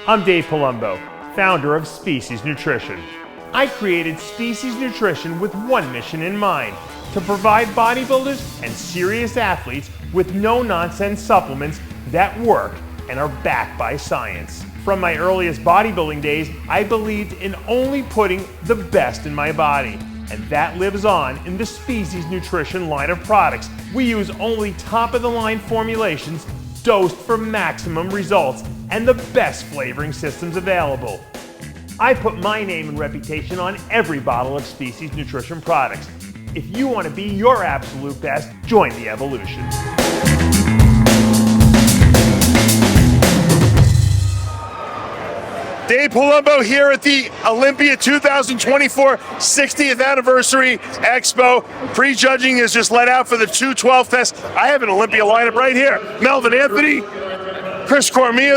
I'm Dave Palumbo, founder of Species Nutrition. I created Species Nutrition with one mission in mind: to provide bodybuilders and serious athletes with no-nonsense supplements that work and are backed by science. From my earliest bodybuilding days, I believed in only putting the best in my body. And that lives on in the Species Nutrition line of products. We use only top-of-the-line formulations dosed for maximum results and the best flavoring systems available. I put my name and reputation on every bottle of Species Nutrition products. If you want to be your absolute best, join the evolution. Dave Palumbo here at the Olympia 2024 60th Anniversary Expo. Prejudging is just let out for the 212 test. I have an Olympia lineup right here. Melvin Anthony, Chris Cormier,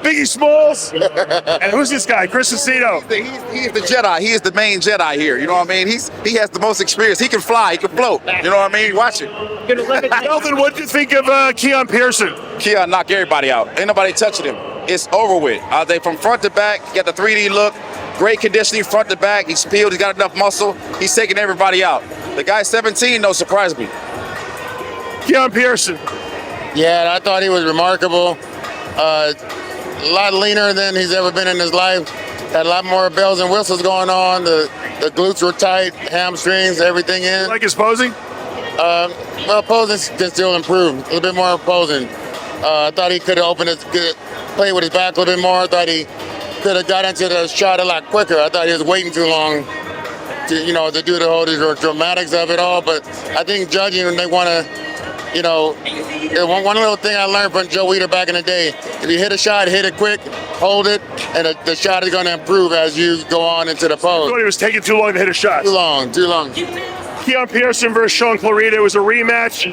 Biggie Smalls, and who's this guy? Chris Aceto. He's the Jedi. He is the main Jedi here. You know what I mean? He has the most experience. He can fly. He can float. You know what I mean? Watch it. Melvin, what did you think of KEONE Pearson? KEONE knocked everybody out. Ain't nobody touching him. It's over with. They from front to back. He got the 3D look. Great conditioning front to back. He's peeled. He's got enough muscle. He's taking everybody out. The guy 17, no surprise me. KEONE Pearson. Yeah, I thought he was remarkable. A lot leaner than he's ever been in his life. Had a lot more bells and whistles going on. The glutes were tight, hamstrings, everything in. Like his posing? Well, posing can still improve. A little bit more posing. I thought he could have opened his, played with his back a little bit more. I thought he could have got into the shot a lot quicker. I thought he was waiting too long to, to do the whole dramatics of it all. But I think judging, they want to, one little thing I learned from Joe Weider back in the day: if you hit a shot, hit it quick, hold it, and the shot is going to improve as you go on into the pose. I thought he was taking too long to hit a shot. Too long. KEONE Pearson versus Sean Clarita. It was a rematch.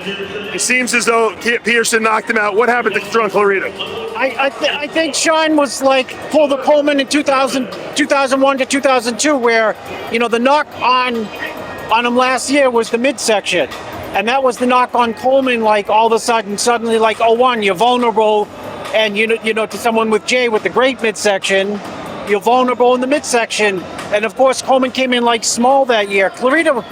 It seems as though Pearson knocked him out. What happened to Sean Clarita? I think Sean was like pulled the Coleman in 2001 to 2002, where the knock on him last year was the midsection, and that was the knock on Coleman. Like all of a sudden, suddenly, like, oh, one, you're vulnerable, and to someone with Jay with the great midsection, you're vulnerable in the midsection, and of course Coleman came in like small that year. Clarita,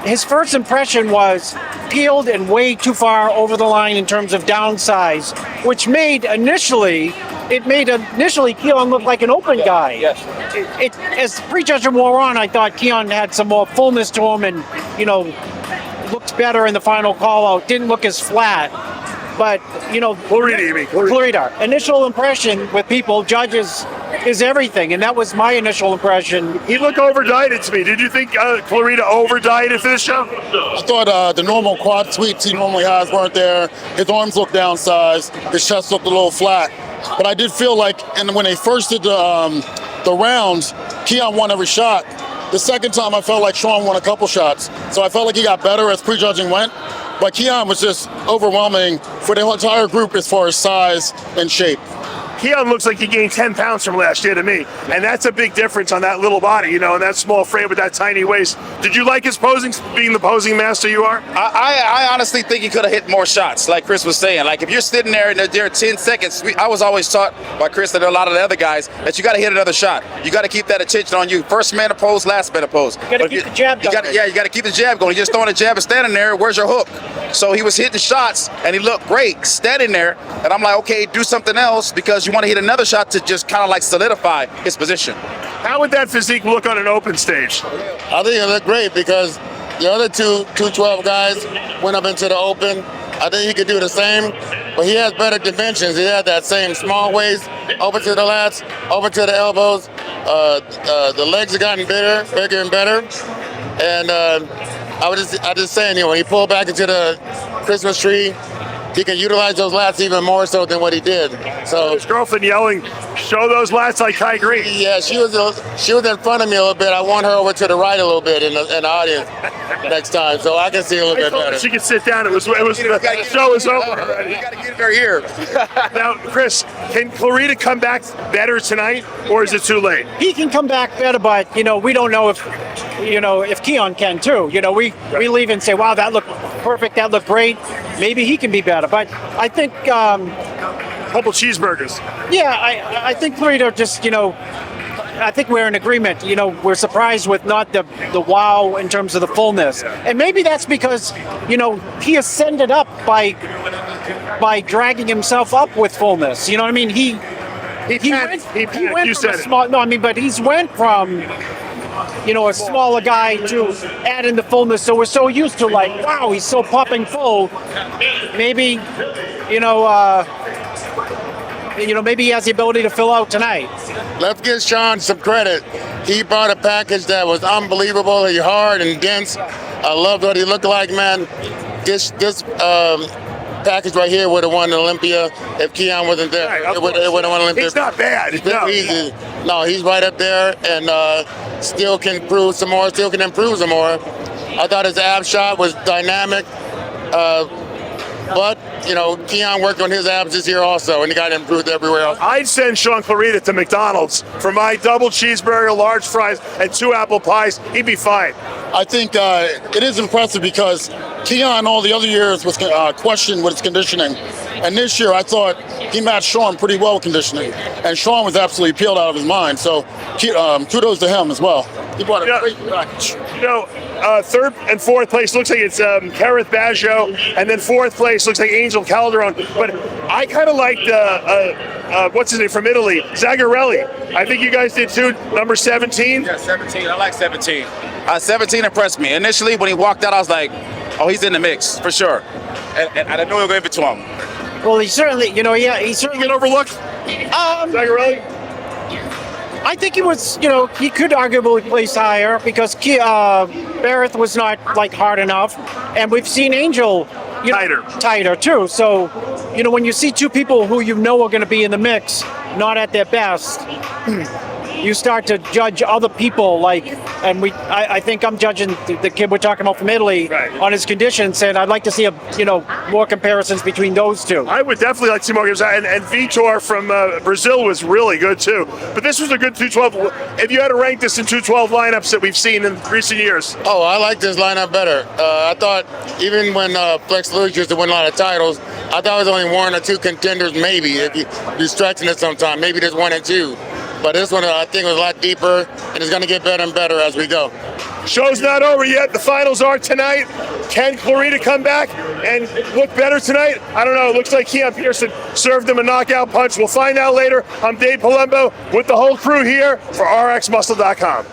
his first impression was peeled and way too far over the line in terms of downsize, which made initially KEONE look like an open guy. Yes. As Prejudging wore on, I thought KEONE had some more fullness to him and, looked better in the final call out. Didn't look as flat. But, Clarita, you mean? Clarita. Initial impression with people, judges, is everything, and that was my initial impression. He looked over-dieted to me. Did you think Clarita over-dieted for this show? I thought the normal quad sweeps he normally has weren't there. His arms looked downsized. His chest looked a little flat. But I did feel like, and when they first did the rounds, KEONE won every shot. The second time, I felt like Sean won a couple shots. So I felt like he got better as prejudging went. But KEONE was just overwhelming for the entire group as far as size and shape. KEONE looks like he gained 10 pounds from last year to me, and that's a big difference on that little body, and that small frame with that tiny waist. Did you like his posing, being the posing master you are? I honestly think he could have hit more shots, like Chris was saying. Like, if you're sitting there and there are 10 seconds, I was always taught by Chris and a lot of the other guys that you got to hit another shot. You got to keep that attention on you. First man to pose, last man to pose. You got to keep the jab going. You got to keep the jab going. You're just throwing a jab and standing there. Where's your hook? So he was hitting shots, and he looked great standing there. And I'm like, okay, do something else, because you want to hit another shot to just kind of like solidify his position. How would that physique look on an open stage? I think it looked great because the other 212 guys went up into the open. I think he could do the same, but he has better dimensions. He had that same small waist, over to the lats, over to the elbows. The legs have gotten bigger and better. And I just saying, when he pulled back into the Christmas tree, he can utilize those lats even more so than what he did. So his girlfriend yelling, "Show those lats like Kai Green." Yeah, she was in front of me a little bit. I want her over to the right a little bit in the audience next time, so I can see a little bit better. She could sit down. The show is over already. You got to get in her ear. Now, Chris, can Clarita come back better tonight, or is it too late? He can come back better, but we don't know if KEONE can too. We leave and say, "Wow, that looked perfect. That looked great." Maybe he can be better, but I think couple cheeseburgers. Yeah, I think Clarita just, I think we're in agreement. We're surprised with not the wow in terms of the fullness. And maybe that's because, he ascended up by dragging himself up with fullness. You know what I mean? He went from a small, but he's went from, a smaller guy to adding the fullness. So we're so used to wow, he's so popping full. Maybe, maybe he has the ability to fill out tonight. Let's give Sean some credit. He brought a package that was unbelievably hard and dense. I loved what he looked like, man. This package right here would have won Olympia if KEONE wasn't there. Right, it would have won Olympia. He's not bad. No, he's right up there and still can improve some more. I thought his ab shot was dynamic. But, KEONE worked on his abs this year also, and he got improved everywhere else. I'd send Sean Clarita to McDonald's for my double cheeseburger, large fries, and 2 apple pies. He'd be fine. I think it is impressive because KEONE all the other years was questioned with his conditioning. And this year I thought he matched Sean pretty well with conditioning. And Sean was absolutely peeled out of his mind. So kudos to him as well. He brought a great package. Third and fourth place looks like it's Kareth Baggio, and then fourth place looks like Angel Calderon. But I kind of liked what's his name from Italy, Zagarelli. I think you guys did too. Number 17. Yeah, 17. I like 17. 17 impressed me. Initially, when he walked out, I was like, oh, he's in the mix for sure. And I didn't know he was going to give it to him. Well, he certainly, he certainly get overlooked. Zagarelli. I think he was, he could arguably place higher because Barrett was not hard enough, and we've seen Angel tighter too. So, when you see two people who are going to be in the mix, not at their best, you start to judge other people I think I'm judging the kid we're talking about from Italy on his condition, saying I'd like to see more comparisons between those two. I would definitely like to see more games, and Vitor from Brazil was really good too. But this was a good 212. If you had to rank this in 212 lineups that we've seen in recent years, I like this lineup better. I thought even when Flex Lewis used to win a lot of titles, I thought it was only 1 or 2 contenders, maybe if you're stretching it sometime. Maybe there's 1 or 2. But this one, I think, was a lot deeper, and it's going to get better and better as we go. Show's not over yet. The finals are tonight. Can Clarita come back and look better tonight? I don't know. It looks like Pearson served him a knockout punch. We'll find out later. I'm Dave Palumbo with the whole crew here for RXMuscle.com.